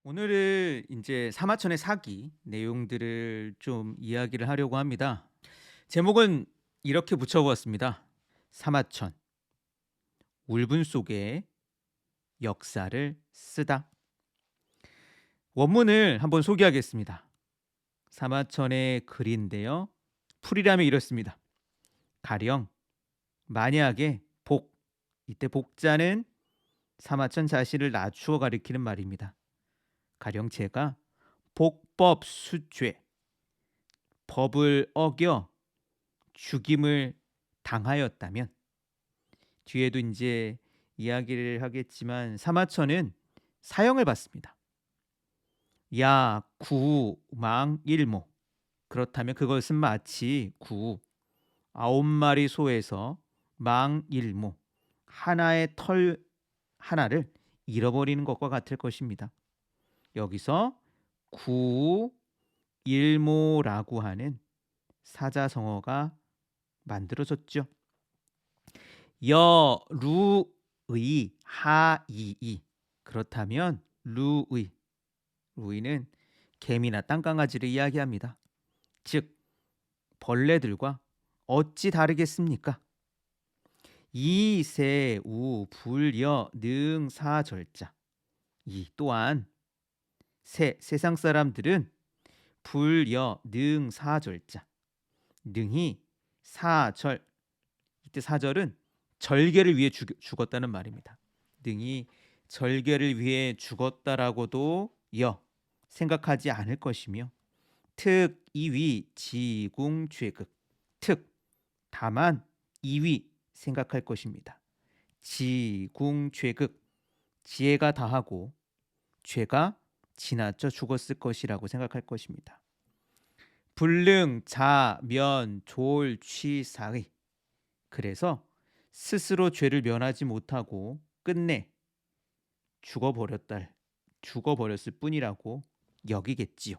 오늘은 이제 사마천의 사기 내용들을 좀 이야기를 하려고 합니다. 제목은 이렇게 붙여보았습니다. 사마천, 울분 속에 역사를 쓰다. 원문을 한번 소개하겠습니다. 사마천의 글인데요. 풀이라면 이렇습니다. 가령 만약에 이때 복자는 사마천 자신을 낮추어 가리키는 말입니다. 가령 제가 복법수죄, 법을 어겨 죽임을 당하였다면, 뒤에도 이제 이야기를 하겠지만 사마천은 사형을 받습니다. 야 구망일모. 그렇다면 그것은 마치 구 아홉 마리 소에서 망일모 하나의 털 하나를 잃어버리는 것과 같을 것입니다. 여기서 구일모라고 하는 사자성어가 만들어졌죠. 여루의 하이이. 그렇다면 루이는 개미나 땅강아지를 이야기합니다. 즉 벌레들과 어찌 다르겠습니까? 이세우 불여 능사절자. 이 또한 세상 사람들은 불여 능사절자. 능이 사절. 이때 사절은 절개를 위해 죽었다는 말입니다. 능이 절개를 위해 죽었다라고도 생각하지 않을 것이며, 특 이위 지궁죄극. 특 다만 이위 생각할 것입니다. 지궁죄극 지혜가 다하고 죄가 지나쳐 죽었을 것이라고 생각할 것입니다. 불능 자면 졸취사의. 그래서 스스로 죄를 면하지 못하고 끝내 죽어버렸을 뿐이라고 여기겠지요.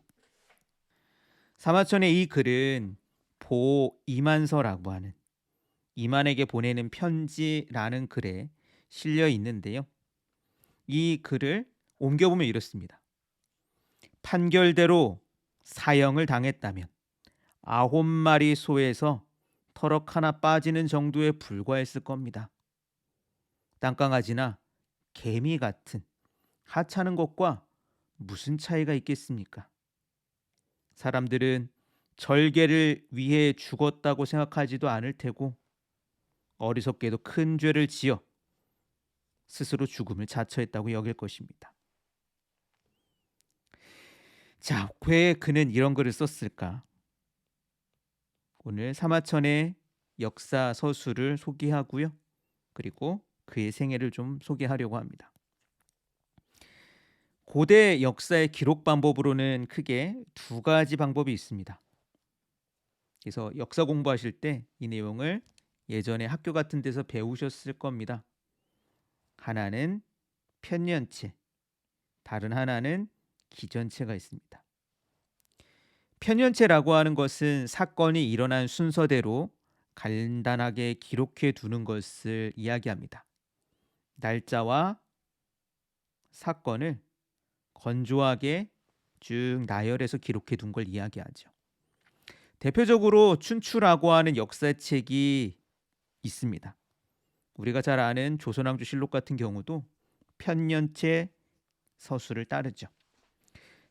사마천의 이 글은 보이만서라고 하는 이만에게 보내는 편지라는 글에 실려 있는데요. 이 글을 옮겨보면 이렇습니다. 판결대로 사형을 당했다면 9마리 소에서 터럭 하나 빠지는 정도에 불과했을 겁니다. 땅강아지나 개미 같은 하찮은 것과 무슨 차이가 있겠습니까? 사람들은 절개를 위해 죽었다고 생각하지도 않을 테고, 어리석게도 큰 죄를 지어 스스로 죽음을 자처했다고 여길 것입니다. 자, 왜 그는 이런 글을 썼을까? 오늘 사마천의 역사 서술을 소개하고요. 그리고 그의 생애를 좀 소개하려고 합니다. 고대 역사의 기록 방법으로는 크게 두 가지 방법이 있습니다. 그래서 역사 공부하실 때 이 내용을 예전에 학교 같은 데서 배우셨을 겁니다. 하나는 편년체, 다른 하나는 기전체가 있습니다. 편년체라고 하는 것은 사건이 일어난 순서대로 간단하게 기록해 두는 것을 이야기합니다. 날짜와 사건을 건조하게 쭉 나열해서 기록해 둔 걸 이야기하죠. 대표적으로 춘추라고 하는 역사책이 있습니다. 우리가 잘 아는 조선왕조실록 같은 경우도 편년체 서술을 따르죠.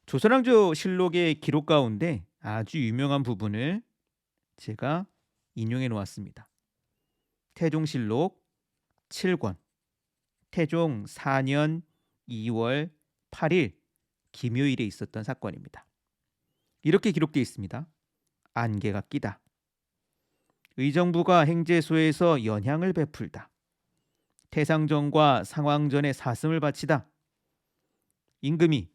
조선왕조실록의 기록 가운데 아주 유명한 부분을 제가 인용해 놓았습니다. 태종실록 7권, 태종 4년 2월 8일 김요일에 있었던 사건입니다. 이렇게 기록되어 있습니다. 안개가 끼다. 의정부가 행제소에서 연향을 베풀다. 태상전과 상왕전에 사슴을 바치다. 임금이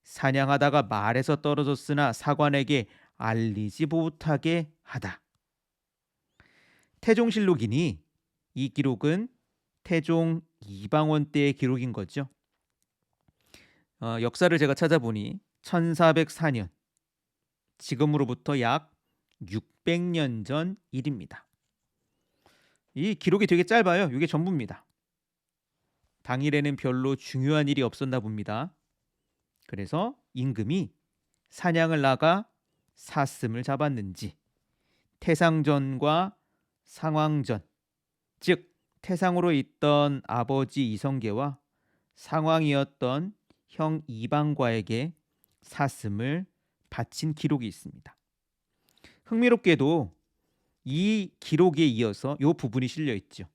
사냥하다가 말에서 떨어졌으나 사관에게 알리지 못하게 하다. 태종실록이니 이 기록은 태종 이방원 때의 기록인 거죠. 역사를 제가 찾아보니 1404년, 지금으로부터 약 600년 전 일입니다. 이 기록이 되게 짧아요. 이게 전부입니다. 당일에는 별로 중요한 일이 없었나 봅니다. 그래서 임금이 사냥을 나가 사슴을 잡았는지 태상전과 상왕전, 즉 태상으로 있던 아버지 이성계와 상왕이었던 형 이방과에게 사슴을 바친 기록이 있습니다. 흥미롭게도 이 기록에 이어서 이 부분이 실려 있죠.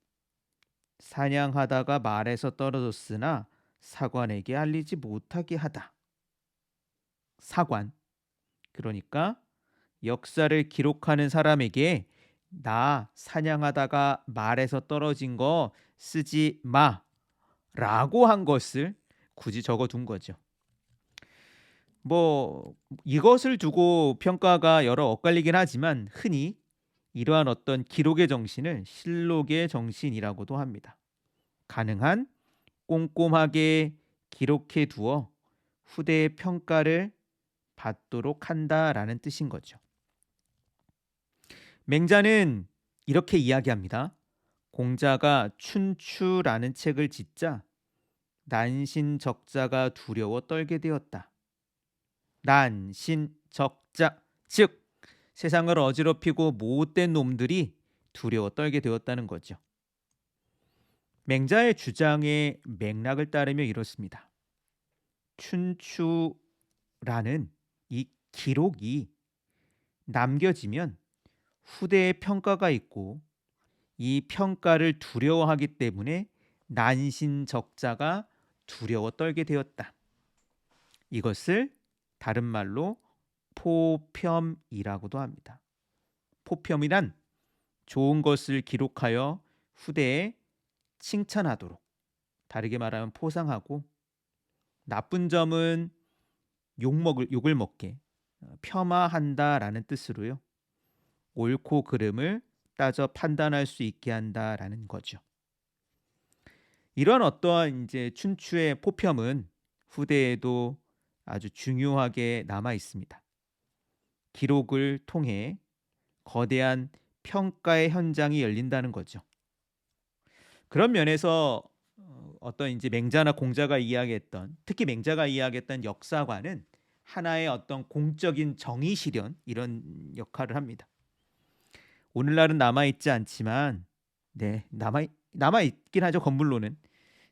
사냥하다가 말에서 떨어졌으나 사관에게 알리지 못하게 하다. 사관, 그러니까 역사를 기록하는 사람에게 나 사냥하다가 말에서 떨어진 거 쓰지 마 라고 한 것을 굳이 적어둔 거죠. 뭐 이것을 두고 평가가 여러 엇갈리긴 하지만 흔히 이러한 어떤 기록의 정신을 실록의 정신이라고도 합니다. 가능한 꼼꼼하게 기록해 두어 후대의 평가를 받도록 한다라는 뜻인 거죠. 맹자는 이렇게 이야기합니다. 공자가 춘추라는 책을 짓자 난신적자가 두려워 떨게 되었다. 난신적자, 즉 세상을 어지럽히고 못된 놈들이 두려워 떨게 되었다는 거죠. 맹자의 주장의 맥락을 따르면 이렇습니다. 춘추라는 이 기록이 남겨지면 후대의 평가가 있고 이 평가를 두려워하기 때문에 난신적자가 두려워 떨게 되었다. 이것을 다른 말로 포평이라고도 합니다. 포평이란 좋은 것을 기록하여 후대에 칭찬하도록, 다르게 말하면 포상하고, 나쁜 점은 욕을 먹게 폄하한다라는 뜻으로요. 옳고 그름을 따져 판단할 수 있게 한다라는 거죠. 이런 어떠한 이제 춘추의 포평은 후대에도 아주 중요하게 남아 있습니다. 기록을 통해 거대한 평가의 현장이 열린다는 거죠. 그런 면에서 어떤 이제 맹자나 공자가 이야기했던, 특히 맹자가 이야기했던 역사관은 하나의 어떤 공적인 정의 실현, 이런 역할을 합니다. 오늘날은 남아 있지 않지만, 네, 남아 있긴 하죠. 건물로는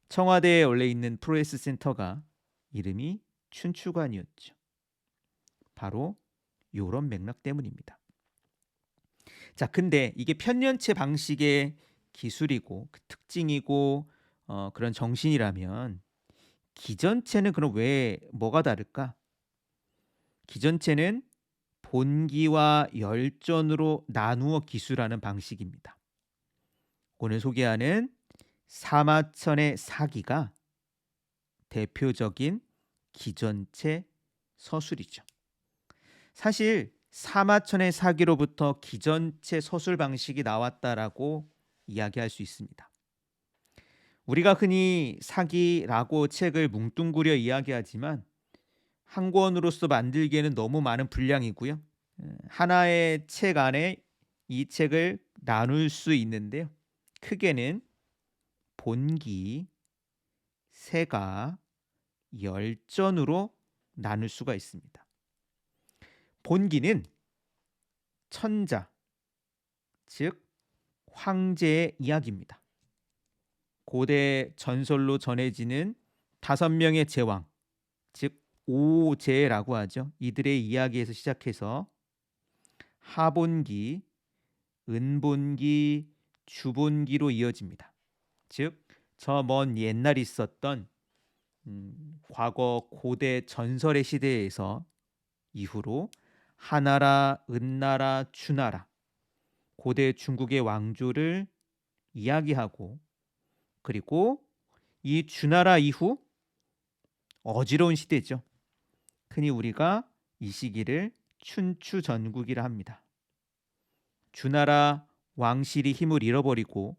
청와대에 원래 있는 프레스 센터가 이름이 춘추관이었죠. 바로 이런 맥락 때문입니다. 자, 근데 이게 편년체 방식의 기술이고 그 특징이고 그런 정신이라면 기전체는 그럼 왜 뭐가 다를까? 기전체는 본기와 열전으로 나누어 기술하는 방식입니다. 오늘 소개하는 사마천의 사기가 대표적인 기전체 서술이죠. 사실 사마천의 사기로부터 기전체 서술 방식이 나왔다라고 이야기할 수 있습니다. 우리가 흔히 사기라고 책을 뭉뚱그려 이야기하지만 한 권으로서 만들기에는 너무 많은 분량이고요. 하나의 책 안에 이 책을 나눌 수 있는데요. 크게는 본기, 세가, 열전으로 나눌 수가 있습니다. 본기는 천자, 즉 황제의 이야기입니다. 고대 전설로 전해지는 5명의 제왕, 즉 오제라고 하죠. 이들의 이야기에서 시작해서 하본기, 은본기, 주본기로 이어집니다. 즉 저 먼 옛날 있었던 과거 고대 전설의 시대에서 이후로 하나라, 은나라, 주나라, 고대 중국의 왕조를 이야기하고, 그리고 이 주나라 이후 어지러운 시대죠. 흔히 우리가 이 시기를 춘추 전국이라 합니다. 주나라 왕실이 힘을 잃어버리고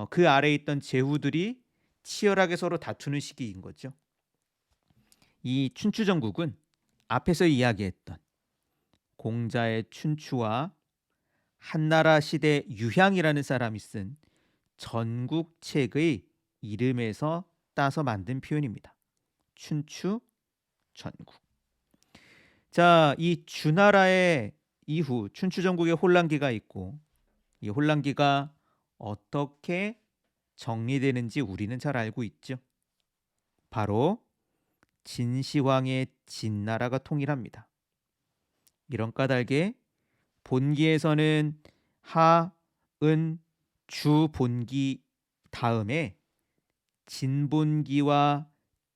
그 아래에 있던 제후들이 치열하게 서로 다투는 시기인 거죠. 이 춘추 전국은 앞에서 이야기했던 공자의 춘추와 한나라 시대 유향이라는 사람이 쓴 전국책의 이름에서 따서 만든 표현입니다. 춘추 전국. 자, 이 주나라의 이후 춘추전국에 혼란기가 있고 이 혼란기가 어떻게 정리되는지 우리는 잘 알고 있죠. 바로 진시황의 진나라가 통일합니다. 이런 까닭에 본기에서는 하, 은, 주 본기 다음에 진본기와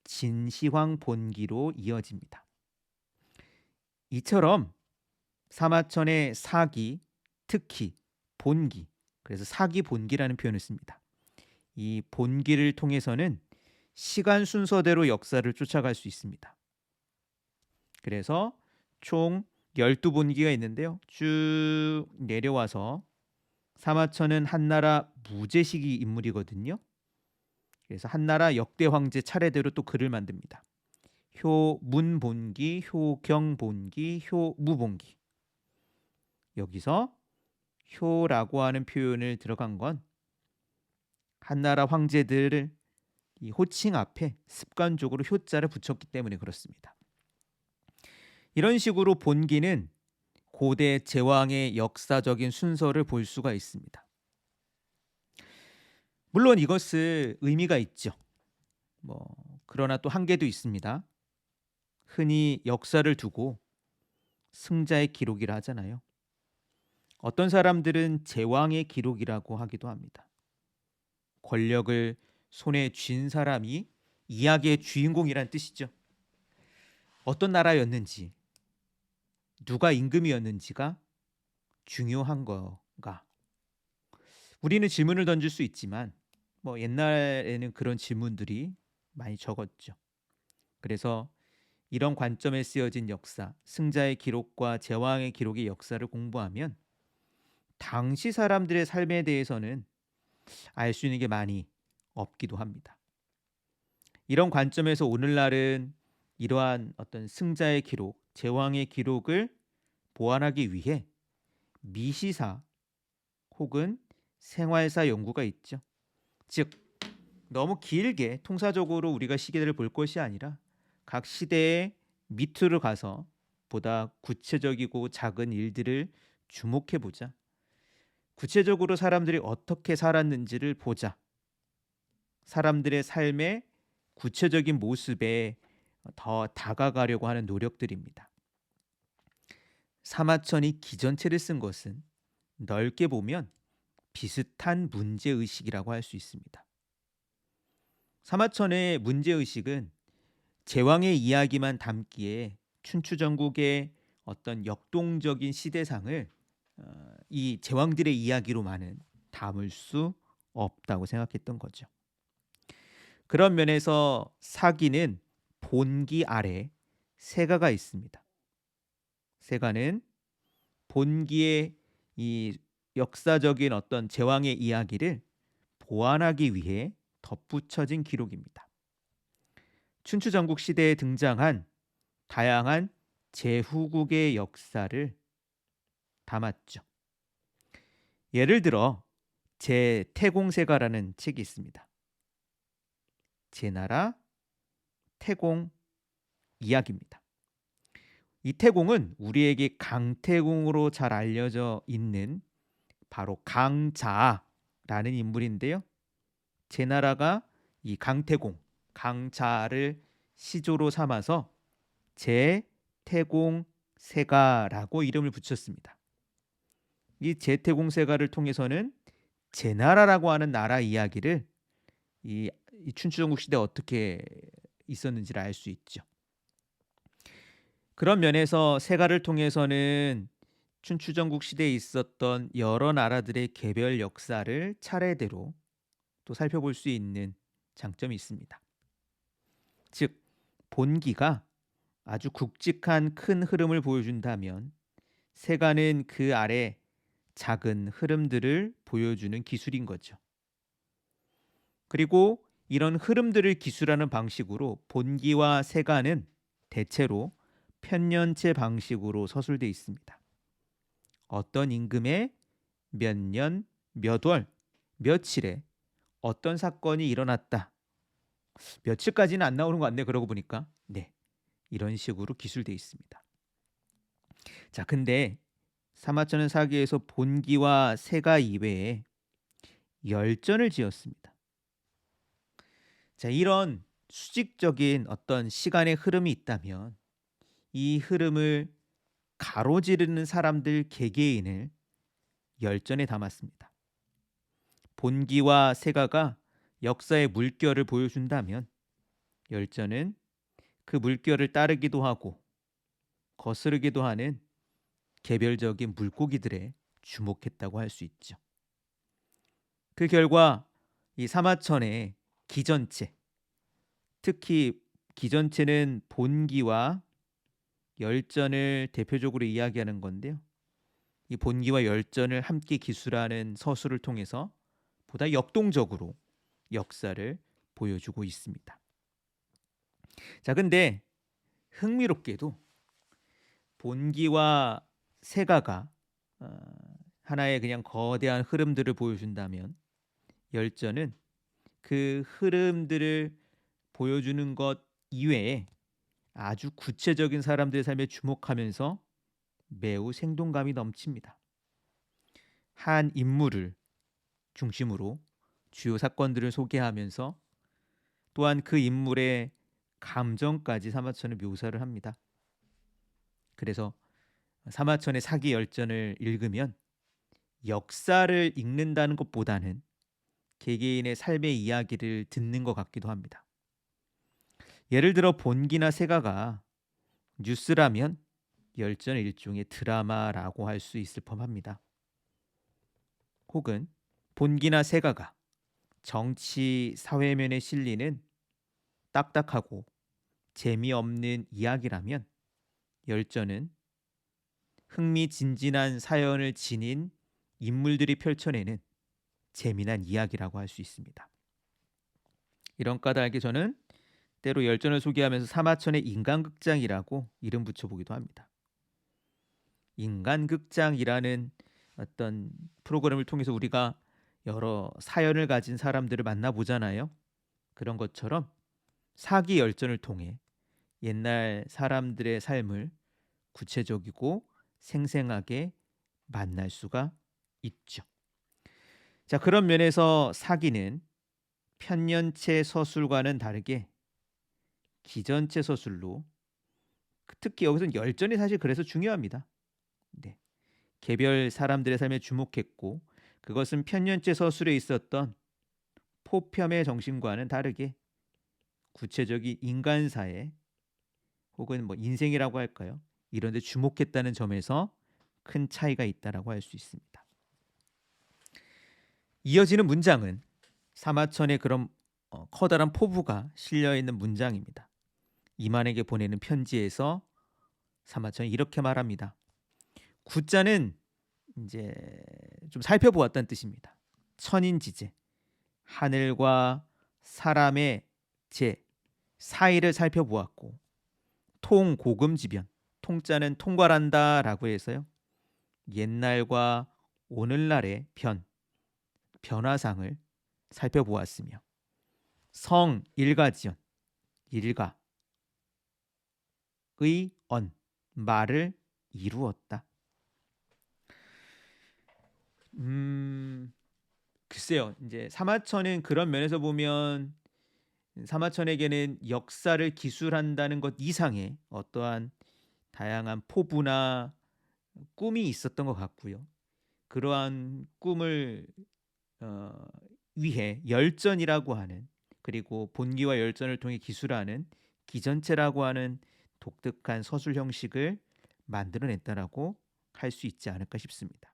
진시황 본기로 이어집니다. 이처럼 사마천의 사기, 특히 본기, 그래서 사기 본기라는 표현을 씁니다. 이 본기를 통해서는 시간 순서대로 역사를 쫓아갈 수 있습니다. 그래서 총 12본기가 있는데요. 쭉 내려와서 사마천은 한나라 무제시기 인물이거든요. 그래서 한나라 역대 황제 차례대로 또 글을 만듭니다. 효문본기, 효경본기, 효무본기. 여기서 효라고 하는 표현을 들어간 건 한나라 황제들을 이 호칭 앞에 습관적으로 효자를 붙였기 때문에 그렇습니다. 이런 식으로 본기는 고대 제왕의 역사적인 순서를 볼 수가 있습니다. 물론 이것은 의미가 있죠. 그러나 또 한계도 있습니다. 흔히 역사를 두고 승자의 기록이라 하잖아요. 어떤 사람들은 제왕의 기록이라고 하기도 합니다. 권력을 손에 쥔 사람이 이야기의 주인공이란 뜻이죠. 어떤 나라였는지, 누가 임금이었는지가 중요한 건가? 우리는 질문을 던질 수 있지만 옛날에는 그런 질문들이 많이 적었죠. 그래서 이런 관점에 쓰여진 역사, 승자의 기록과 제왕의 기록의 역사를 공부하면 당시 사람들의 삶에 대해서는 알 수 있는 게 많이 없기도 합니다. 이런 관점에서 오늘날은 이러한 어떤 승자의 기록, 제왕의 기록을 보완하기 위해 미시사 혹은 생활사 연구가 있죠. 즉 너무 길게 통사적으로 우리가 시계를 볼 것이 아니라 각 시대의 밑으로 가서 보다 구체적이고 작은 일들을 주목해 보자. 구체적으로 사람들이 어떻게 살았는지를 보자. 사람들의 삶의 구체적인 모습에 더 다가가려고 하는 노력들입니다. 사마천이 기전체를 쓴 것은 넓게 보면 비슷한 문제의식이라고 할 수 있습니다. 사마천의 문제의식은 제왕의 이야기만 담기에 춘추전국의 어떤 역동적인 시대상을 이 제왕들의 이야기로만은 담을 수 없다고 생각했던 거죠. 그런 면에서 사기는 본기 아래 세가가 있습니다. 세가는 본기의 이 역사적인 어떤 제왕의 이야기를 보완하기 위해 덧붙여진 기록입니다. 춘추전국 시대에 등장한 다양한 제후국의 역사를 담았죠. 예를 들어 제태공세가라는 책이 있습니다. 제나라 태공 이야기입니다. 이 태공은 우리에게 강태공으로 잘 알려져 있는 바로 강자라는 인물인데요. 제나라가 이 강태공, 강자를 시조로 삼아서 제태공세가라고 이름을 붙였습니다. 이 제태공세가를 통해서는 제나라라고 하는 나라 이야기를 이 춘추전국 시대에 어떻게 있었는지를 알 수 있죠. 그런 면에서 세가를 통해서는 춘추전국 시대에 있었던 여러 나라들의 개별 역사를 차례대로 또 살펴볼 수 있는 장점이 있습니다. 즉 본기가 아주 굵직한 큰 흐름을 보여준다면 세가는 그 아래 작은 흐름들을 보여주는 기술인 거죠. 그리고 이런 흐름들을 기술하는 방식으로 본기와 세가는 대체로 편년체 방식으로 서술되어 있습니다. 어떤 임금의 몇 년, 몇 월, 며칠에 어떤 사건이 일어났다. 며칠까지는 안 나오는 것 같네. 그러고 보니까. 네. 이런 식으로 기술되어 있습니다. 자, 근데 사마천은 사기에서 본기와 세가 이외에 열전을 지었습니다. 자, 이런 수직적인 어떤 시간의 흐름이 있다면 이 흐름을 가로지르는 사람들 개개인을 열전에 담았습니다. 본기와 세가가 역사의 물결을 보여준다면 열전은 그 물결을 따르기도 하고 거스르기도 하는 개별적인 물고기들에 주목했다고 할 수 있죠. 그 결과 이 사마천의 기전체, 특히 기전체는 본기와 열전을 대표적으로 이야기하는 건데요. 이 본기와 열전을 함께 기술하는 서술을 통해서 보다 역동적으로 역사를 보여주고 있습니다. 자, 근데 흥미롭게도 본기와 세가가 하나의 그냥 거대한 흐름들을 보여준다면 열전은 그 흐름들을 보여주는 것 이외에 아주 구체적인 사람들의 삶에 주목하면서 매우 생동감이 넘칩니다. 한 인물을 중심으로 주요 사건들을 소개하면서 또한 그 인물의 감정까지 사마천은 묘사를 합니다. 그래서 사마천의 사기 열전을 읽으면 역사를 읽는다는 것보다는 개개인의 삶의 이야기를 듣는 것 같기도 합니다. 예를 들어 본기나 세가가 뉴스라면 열전은 일종의 드라마라고 할 수 있을 법합니다. 혹은 본기나 세가가 정치 사회면에 실리는 딱딱하고 재미없는 이야기라면 열전은 흥미진진한 사연을 지닌 인물들이 펼쳐내는 재미난 이야기라고 할 수 있습니다. 이런 까닭에 저는 때로 열전을 소개하면서 사마천의 인간극장이라고 이름 붙여보기도 합니다. 인간극장이라는 어떤 프로그램을 통해서 우리가 여러 사연을 가진 사람들을 만나보잖아요. 그런 것처럼 사기 열전을 통해 옛날 사람들의 삶을 구체적이고 생생하게 만날 수가 있죠. 자, 그런 면에서 사기는 편년체 서술과는 다르게 기전체 서술로 특히 여기서는 열전이 사실 그래서 중요합니다. 네. 개별 사람들의 삶에 주목했고 그것은 편년체 서술에 있었던 포편의 정신과는 다르게 구체적인 인간사에 혹은 뭐 인생이라고 할까요? 이런 데 주목했다는 점에서 큰 차이가 있다라고 할 수 있습니다. 이어지는 문장은 사마천의 그런 커다란 포부가 실려 있는 문장입니다. 이만에게 보내는 편지에서 사마천이 이렇게 말합니다. 구자는 이제 좀 살펴보았다는 뜻입니다. 천인지제, 하늘과 사람의 제 사이를 살펴보았고 통고금지변, 통자는 통괄한다라고 해서요. 옛날과 오늘날의 변화상을 살펴보았으며 성 일가지연, 일가의 말을 이루었다. 글쎄요. 이제 사마천은 그런 면에서 보면 사마천에게는 역사를 기술한다는 것 이상의 어떠한 다양한 포부나 꿈이 있었던 것 같고요. 그러한 꿈을 어, 위해 열전이라고 하는 그리고 본기와 열전을 통해 기술하는 기전체라고 하는 독특한 서술 형식을 만들어냈다라고 할 수 있지 않을까 싶습니다.